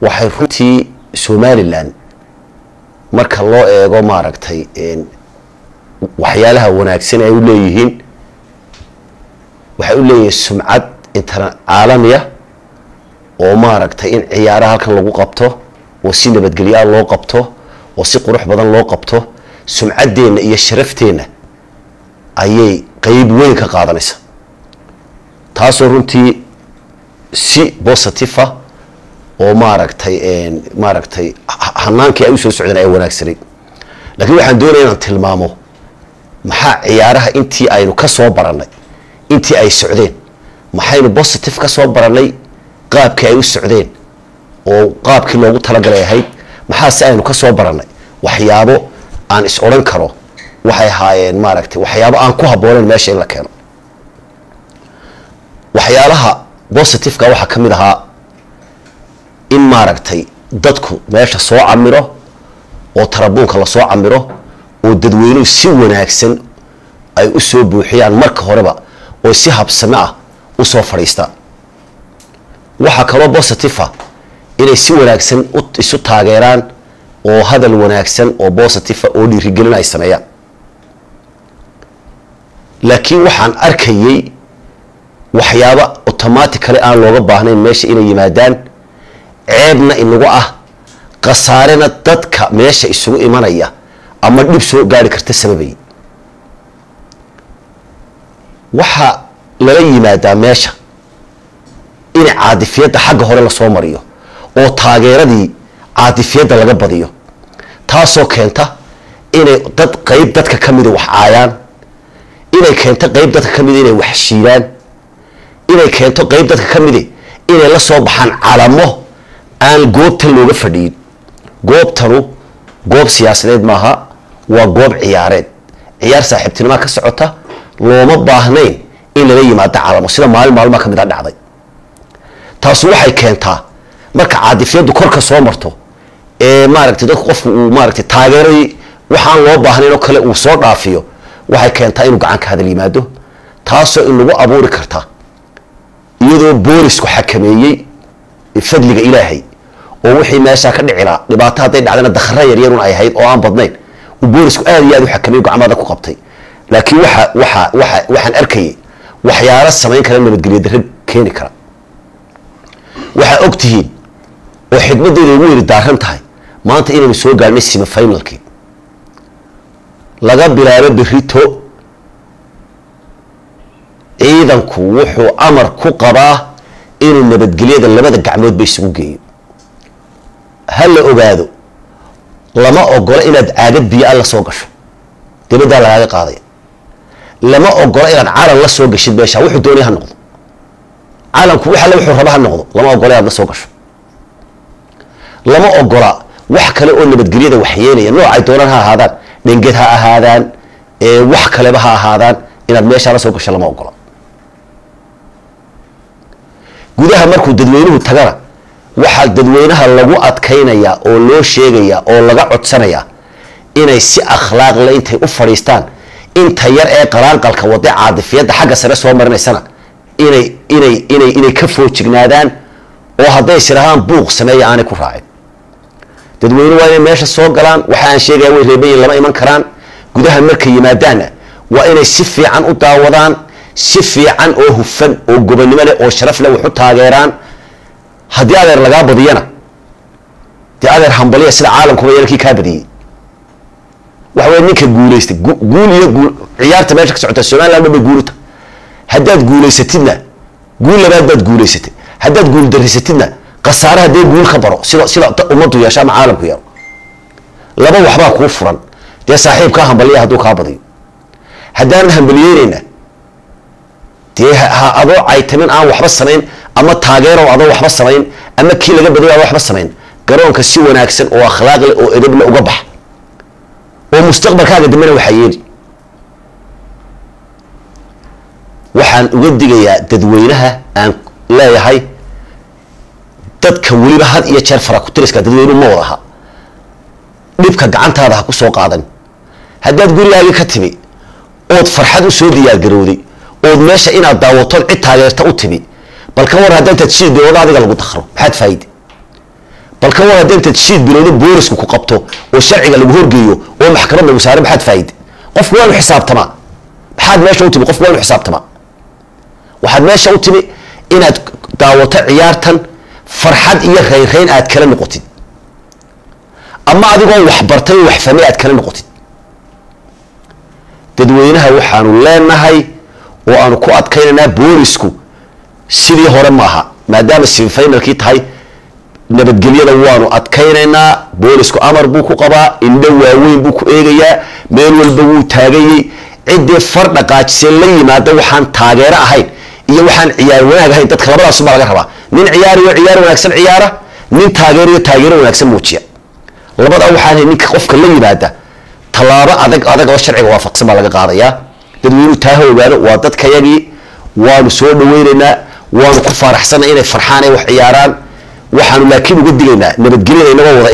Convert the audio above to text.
waxay runtii Somaliland marka loo eego maaragtay waxyaalaha wanaagsan ay u leeyihiin waxay u leeyihiin sumcad caalamiya oo maaragtay in ciyaaraha halkan lagu qabto oo si nabadgelyo loo qabto oo si qurux badan loo qabto sumcadeena iyo sharafteena ayay qayb weyn ka qaadanaysaa taasoo runtii si positive oo maaragtay hanaankii ay u soo socdeen ay wanaagsanay laakiin waxaan doonayaa inaan tilmaamo maxaa ciyaaraha intii aynu ka soo baranay intii ay socdeen maxaynu positive ka soo baranay qaabkii ay u socdeen oo qaabkii loogu talagalay ahayd maxaa si aynu ka soo baranay waxyaabo aan is oran karo waxay haayeen maaragtay waxyaabo aan ku habooneen meesha in la keeno waxyaalaha positive ka waxa kamid ahaa in maaragtay dadku meesha soo camiro oo tarabuunka la soo camiro oo dadweynuhu si wanaagsan ay u soo buuxiyaan marka horeba oo si habsami ah u soo fariistaan waxa kale oo positive inay si wanaagsan isu taageeraan oo hadal wanaagsan oo positive oo dhiirigelin ay sameeyaan laakiin waxaan arkayay waxyaabo automatically aan looga baahnayn meesha inay yimaadaan ceebna inagu ah qasaarena dadka meesha isugu imanaya ama dhib soo gaari karta sababay waxa laga yimaadaa meesha in caadifiyada xagga hore la soo mariyo oo taageeradii caadifiyada laga badiyo taasoo keenta inay qayb dadka kamid wax caayaan inay keento qayb dadka kamid inay wax shiiraan inay keento qayb dadka kamid inay la soo baxaan calamo aan goobta looga fadhiin goobtanu goob siyaasadeed maaha waa goob ciyaareed ciyaar saaxiibtinimo ka socota looma baahnayn in laga yimaado calamo sida maalmaha kamid ah dhacday taas waxay keentaa marka caadifiyadu korka soo marto ee maaragtay dadku qofku uu maaragtay taageeray waxaan loo baahnayn oo kale uu soo dhaafiyo waxay keentaa inuu gacan ka hadal yimaado taasoo in lagu abuuri karta iyadoo boolisku xakameeyay fadliga ilaahay oo wixii meesha ka dhicila dhibaato haday dhacdana dakhra yar yar ay ahayd oo aan badnayn oo boolisku aad iyo aad u xakameeyay gacmada ku qabtay laakiin waxaan arkay waxyaalo sameyn kara nabadgelyo darro keeni kara waxa ogtihiin oo xigmadeedu ugu yiri daaran tahay maanta inaynu soo gaarnay semi finalkii laga bilaabo birito ciidanku wuxuu amar ku qabaa inuu nabadgelyada labada gacmood bay isugu geeyo hal la ogaado lama ogola inaad caagad biyo la soo gasho dibadda laga qaaday lama ogola inaad caalan la soo gashid meesha wuxuu doonay ha noqdo caalanku waxa la wuxuu raba ha noqdo lama ogola inaad la soo gasho lama ogola wax kale oo nabadgelyada waxyeelaya noocay doonaan ha ahaadaan dhangeed ha ahaadaan wax kaleba ha ahaadaan inaad meesha la soo gasho lama ogola gudaha markuu dadweynuhu tagana waxa dadweynaha lagu adkaynaya oo loo sheegaya oo laga codsanaya inay si akhlaaq leh intay u fariistaan inta yar ee qaraanqalka wada caadifiyada xagga sare soo marinaysana inay ka foojignaadaan oo haday sirahaan buuq sameeyo aanay ku raacin dadweynuhu waa inay meesha soo galaan waxa aan sheegay way reebayeen lama iman karaan gudaha markay yimaadaana waa inay si fiican u daawadaan si fiican oo hufan oo gobonimo leh oo sharaf leh wuxuu taageeraan hadii adeer laga badiyana dii adeer hambaliya sida caalamku yeelkii ka badiyay waxa weey ninka guuleystay guul iyo ciyaarta meesha ka socota Soomaaliland ma guulta haddaad guuleysatidna guul labaad baad guuleysatay haddaad guul darisatidna qasaare hadii guul ka baro sida ummadu yeesha caalamku yar laba waxba ku furan dee saaxiibka hambaliya haduu ka badiyo haddaan hambaliyeenayna dee ha adoo ay tamin aan waxba sameyn ama taageero adoo waxba sameyn ama kii laga badiyo waxba sameyn garoonka si wanaagsan oo akhlaaq leh oo edeb leh uga bax oo mustaqbalkaaga dambeena waxa yeeli waxaan uga digayaa dadweynaha aan leeyahay dadka waliba had iyo jeer fara ku tiriska dadweynuhu ma wadaha dhibka gacantaada ha ku soo qaadan haddaad gurigaaga ka timi ood farxad u soo diyaar garowday ood meesha inaad daawato cid taageerta u timi bal ka war haddaad sidii wada adiga lagu dakhro maxaad faa'iido bal ka wada inta tashiid bilowdo boolisku ku qabto oo sharciga lagu horgeeyo oo maxkamadda lagu saaro maxaad faa'iido qofku waa xisaabtama maxaad meesha u timi qofku waa xisaabtama waxaad meesha u timi inaad daawato ciyaartan farxad iyo reyn aad kala noqotid ama adigoo wax bartay wax fahmay aad kala noqotid dadweynaha waxaanu leenahay oo aanu ku adkaynaynaa boolisku sidii hore maaha maadaama semifinalkii tahay nabadgelyada waanu adkaynaynaa boolisku amar buu ku qabaa indho waaweyn buu ku eegayaa meel walba wuu taagayay ciddii far dhaqaajisay la yimaada waxaan taageero ahayn iyo waxaan ciyaar wanaag ahayn dadka labadaas baa laga rabaa nin ciyaariyo ciyaar wanaagsan ciyaara nin taageeriyo taageero wanaagsan muujiya labada waxaan ninka qofka la yimaada talaabo adag oo sharciga waafaqsan baa laga qaadayaa dadweynuhu taa ogaano waa dadkayagii waanu soo dhaweynaynaa waanu ku faraxsanahay inay farxaan ay wax ciyaaraan waxaanu laakiin uga digaynaa nabadgelyada inagoo wada